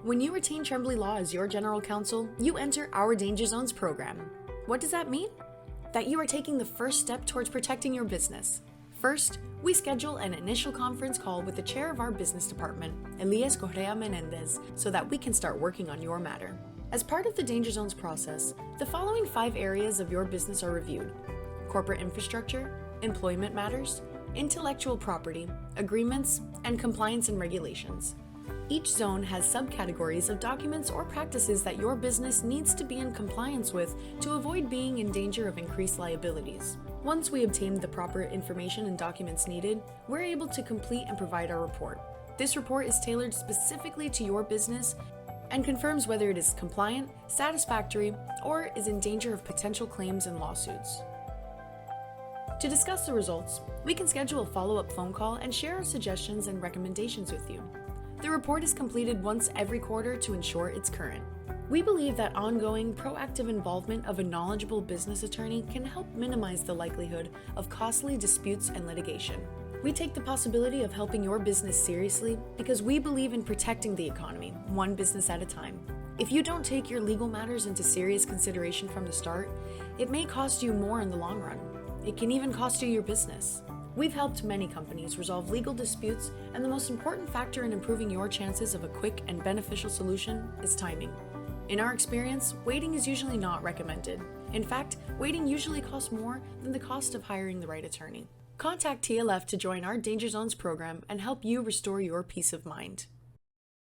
When you retain Trembly Law as your general counsel, you enter our Danger Zones program. What does that mean? That you are taking the first step towards protecting your business. First, we schedule an initial conference call with the chair of our business department, Elias Correa Menendez, so that we can start working on your matter. As part of the Danger Zones process, the following 5 areas of your business are reviewed: corporate infrastructure, employment matters, intellectual property, agreements, and compliance and regulations. Each zone has subcategories of documents or practices that your business needs to be in compliance with to avoid being in danger of increased liabilities. Once we obtain the proper information and documents needed, we're able to complete and provide our report. This report is tailored specifically to your business and confirms whether it is compliant, satisfactory, or is in danger of potential claims and lawsuits. To discuss the results, we can schedule a follow-up phone call and share our suggestions and recommendations with you. The report is completed once every quarter to ensure it's current. We believe that ongoing, proactive involvement of a knowledgeable business attorney can help minimize the likelihood of costly disputes and litigation. We take the possibility of helping your business seriously because we believe in protecting the economy, one business at a time. If you don't take your legal matters into serious consideration from the start, it may cost you more in the long run. It can even cost you your business. We've helped many companies resolve legal disputes, and the most important factor in improving your chances of a quick and beneficial solution is timing. In our experience, waiting is usually not recommended. In fact, waiting usually costs more than the cost of hiring the right attorney. Contact TLF to join our Danger Zones program and help you restore your peace of mind.